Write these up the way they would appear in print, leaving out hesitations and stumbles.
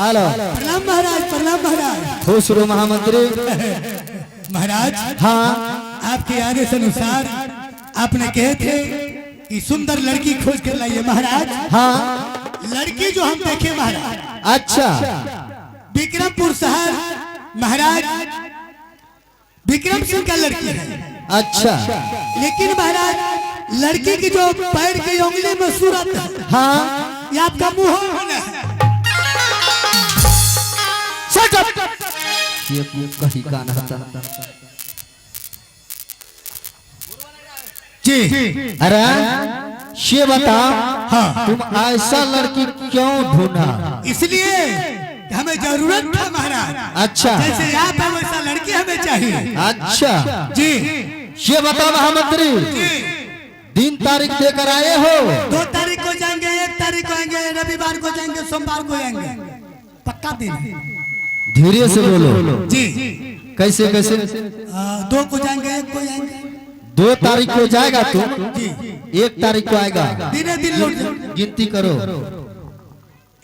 Hello प्रणाम महाराज, प्रणाम महाराज। खुश रहो महामंत्री। महाराज हाँ आपके आदेश अनुसार आपने कहे थे कि सुंदर लड़की खोज कर लाइए महाराज। हाँ लड़की जो हम देखे महाराज, अच्छा विक्रमपुर शहर महाराज विक्रम सिंह का लड़की है। अच्छा लेकिन महाराज लड़की की जो पैर की उंगली में सूरत है, हाँ ये आपका मुंह होना है। ये कहीं का ना था जी। अरे ये बता हाँ तुम ऐसा लड़की क्यों ढूंढा? इसलिए कि हमें जरूरत था महाराज। अच्छा जैसे आप है वैसा लड़की हमें चाहिए। अच्छा जी ये बता महामंत्री, जी। दिन तारीख देकर आए हो? 2 तारीख को जाएंगे, 1 तारीख को आएंगे, रविवार को जाएंगे, सोमवार को आएंगे। पक्का दिन है। धीरे से बोलो जी। कैसे कैसे? 2 को जाएंगे, 1 को जाएंगे। 2 तारीख को जाएगा तुम, जी 1 तारीख को आएगा। दिने दिन लौट जाओ। गिनती करो।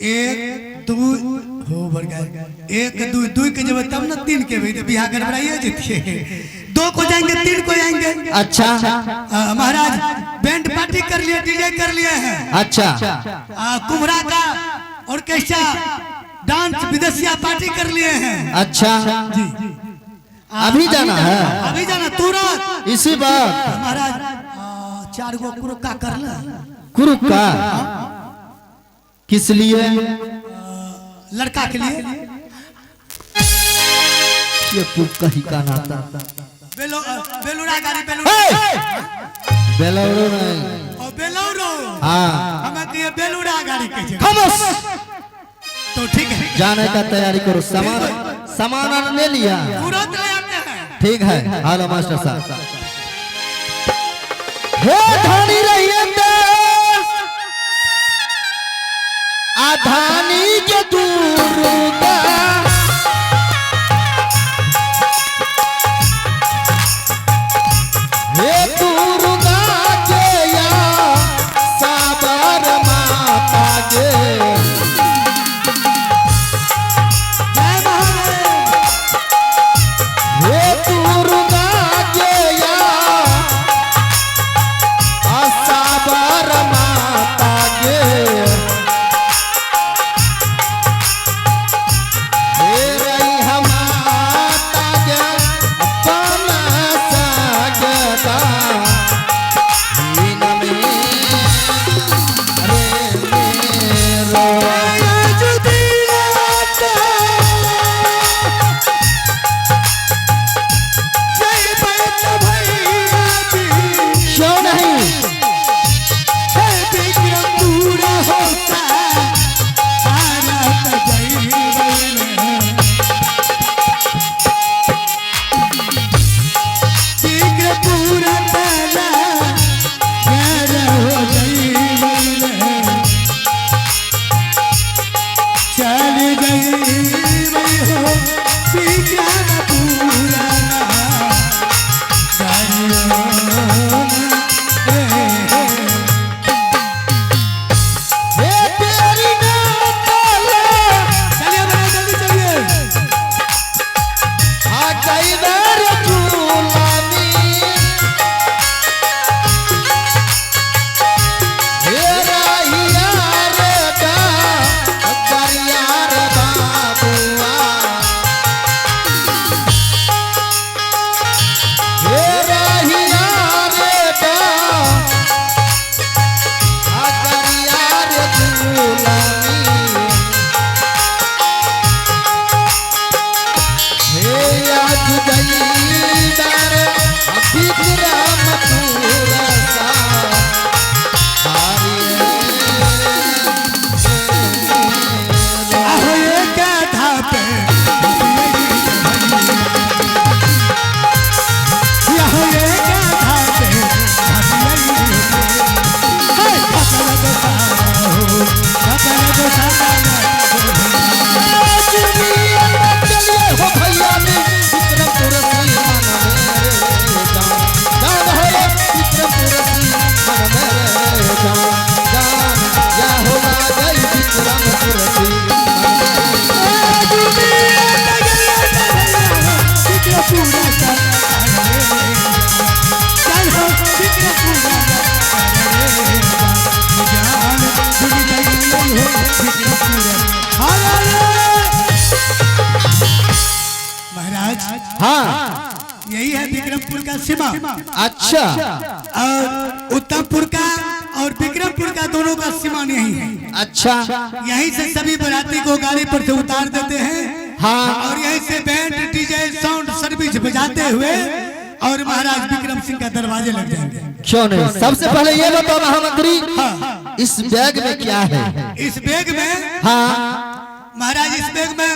1 2 हो बढ़ गया। 1 2 2 के जब तब ना 3 के भी बिहार गड़बड़ाइए जीतिए। 2 को जाएंगे, 3 को आएंगे। अच्छा महाराज बैंड पार्टी कर लिए, डीजे कर लिए हैं। अच्छा कुम्हरा का ऑर्केस्ट्रा डांस विदेशिया पार्टी कर लिए हैं। अच्छा जी अभी जाना है? अभी जाना तुरंत। इसी बात महाराज 4 गो कुरुक्का कर ले। कुरुक्का किस लिए? लड़का के लिए। ये कुरुक्का ही का नाता। बेलूरा गाड़ी बेलोरो नहीं, बेलौरो। हाँ हमें कहिए बेलूरा गाड़ी कहिए। खामोश। तो ठीक है, जाने का तैयारी करो। सामान ले लिया? तुरंत ले आते हैं। ठीक है। हेलो मास्टर साहब। हे धनी रहिए देश, आधानी के दुर्गा। हे दुर्गा के या साबर माता के। जय महाराज। हे दुर्गा के या साबर माता के। हे रही माता के अपना सागता। हीन में रे मेरो क्यों नहीं? हे तेरी नाताले आ गई मेरे झूलानी। हे राहिया रे का करिया रे बाबुआ। महाराज हाँ यही है विक्रमपुर का सीमा। अच्छा और उत्तमपुर का और विक्रमपुर का दोनों का सीमा यही है। अच्छा यहीं से सभी बराती को गाड़ी पर से उतार देते हैं। हाँ और यहीं से बैंड डीजे साउंड सर्विस बजाते हुए और महाराज विक्रम सिंह का दरवाजे लग जाएंगे। क्यों नहीं। सबसे पहले ये बताओ महामंत्री, इस बैग में क्या है? इस बैग में हाँ महाराज इस बैग में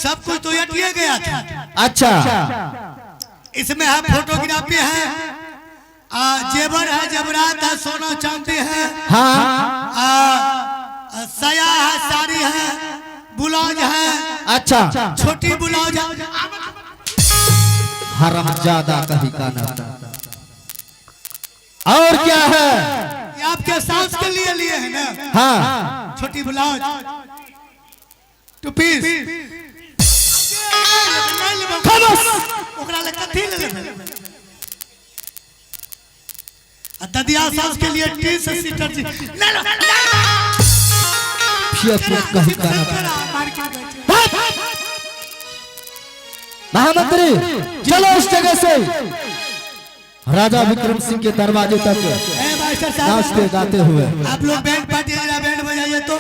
सब कुछ तो यटिए गया था। अच्छा इसमें है फोटोग्राफी है, जेवर है, जबरात है, सोना चांदी है, हाँ साया है, साड़ी है, ब्लाउज है। अच्छा छोटी ब्लाउज है। हरामजादा कहीं का ना। और क्या है? ये आपके सास के लिए लिए है ना? हाँ छोटी ब्लाउज, टू पीस। ओकरा ले कथी ले लेबे? ददिया सास के लिए टी से सीटर जी ले लो। कहीं का ना। महामंत्री चलो इस जगह से राजा विक्रम सिंह के दरवाजे तक नाचते गाते हुए। आप लोग बैंड पार्टी जरा बैंड बजाइए तो।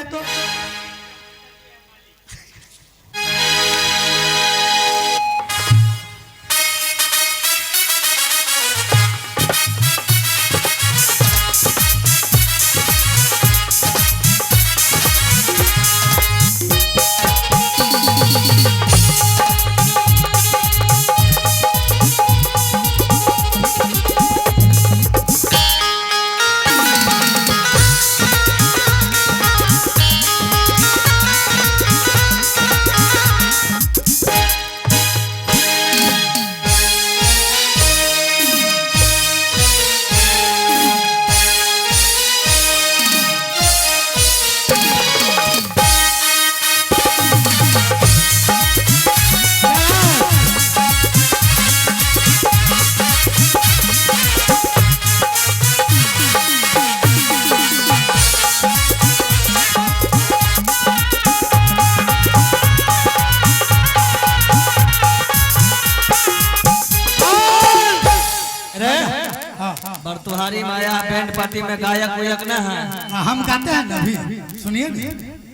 तुम्हारी माया बैंड पार्टी में गायक वायक न है। हम गाते हैं अभी, सुनिए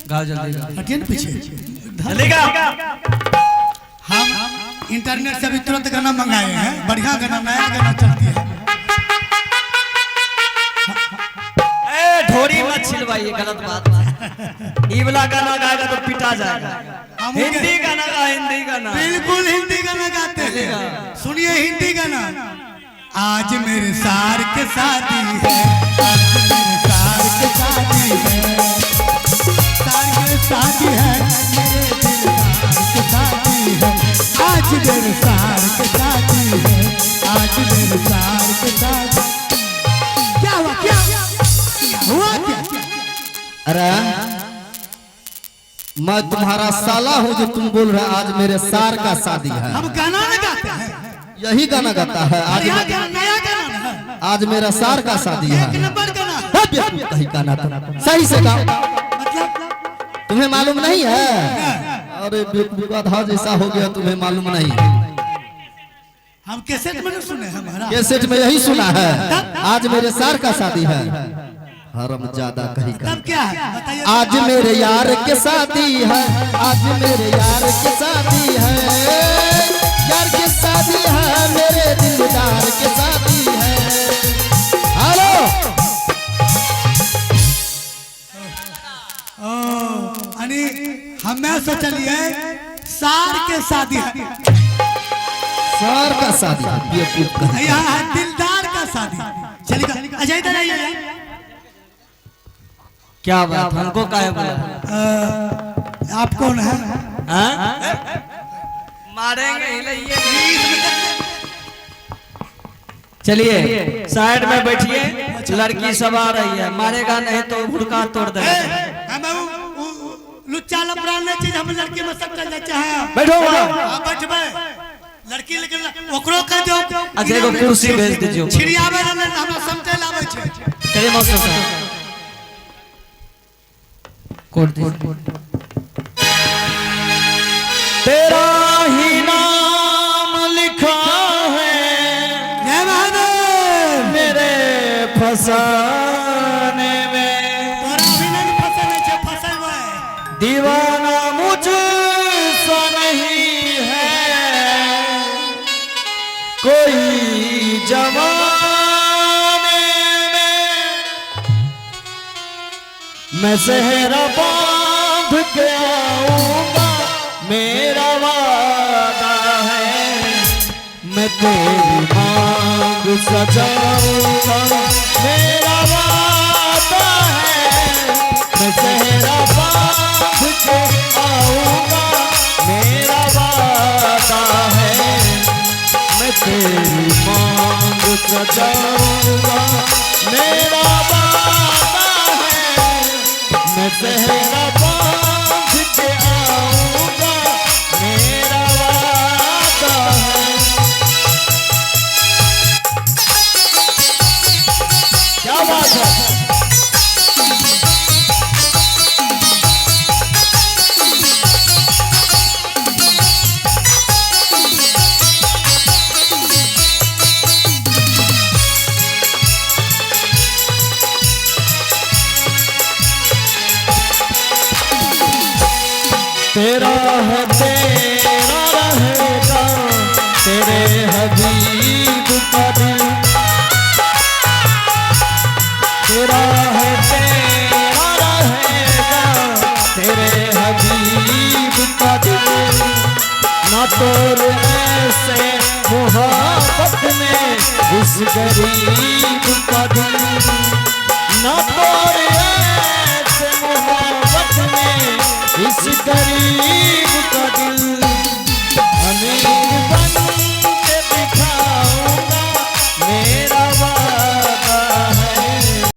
गाओ जल्दी हटिए ना पीछे। जल्दी गाओ। हम इंटरनेट से भी तुरंत गाना मंगाए हैं, बढ़िया गाना, नया गाना चलती है। ढोरी मत छिलवाइए, गलत बात है। ये वाला गाना गाएगा तो पिटा जाएगा। हिंदी गाना गा, हिंदी गाना। बिल्कुल हिंदी गाना गाते हैं। सुनिए हिंदी गाना। आज मेरे सार के शादी है, आज मेरे सार के शादी है, सार के शादी है, मेरे दिलदार के शादी है। आज मेरे सार के शादी है, आज मेरे सार के शादी। क्या हुआ? क्या हुआ? क्या? अरे मैं तुम्हारा साला हूँ जो तुम बोल रहे आज मेरे सार का शादी है। हम गाना न गाते हैं, यही गाना गाता है। आज नया गाना है। आज मेरा सार का शादी है। एक नंबर गाना। कहीं गाना सही से गाओ। मतलब तुम्हें मालूम नहीं है? अरे विवादा जैसा हो गया, तुम्हें मालूम नहीं। हम कैसेट में सुने हमारा, कैसेट में यही सुना है आज मेरे सार का शादी है। हरामजादा कहीं का। तब क्या है बताइए? आज मेरे यार के शादी है, आज मेरे यार के शादी है, यार के शादी है, मेरे दिलदार के शादी है। हेलो अरे हमें सोचलिए सार के शादी है, सार का शादी है, बेवकूफ कहीं का। यहाँ है दिलदार का शादी। चलिए अजय इधर आइए। क्या बात, हमको काहे बोला? आप कौन है? मारेंगे हिलाइए। चलिए साइड में बैठिए, लड़की सब आ रही है, मारेगा नहीं तो भुड़का तोड़ देगा। लुच्चा लफड़ा नहीं चीज हम लड़की में सब चल जाते हैं। बैठो बैठबे लड़की लेकिन ओकरो कह दो अच्छा एगो कुर्सी भेज दीजिए। छिड़ियावे ना हमरा समझे लावे छे। चलिए मौसम साहब कोड दे। तेरा ही नाम लिखा है जय बहादुर मेरे फसाने में, तोरा अभी नहीं फसल है फसल है दीवाना मुझसा नहीं है कोई जमाने में। मैं सहरा बांध के आऊंगा मेरा वादा है, मैं तेरी मांग सजाऊंगा मेरा वादा है। मैं सहरा बांध के आऊंगा मेरा वादा है, मैं तेरी मांग सजाऊंगा मेरा वादा है। मैं सहरा बांध के आऊंगा मेरा वादा है। क्या बात है। तेरा है तेरा रहेगा तेरे हबीब का दिल, तेरा है तेरा रहेगा तेरे हबीब का दिल। ना तोड़ ऐसे मोहब्बत में इस गरीब का दिल, ना तोड़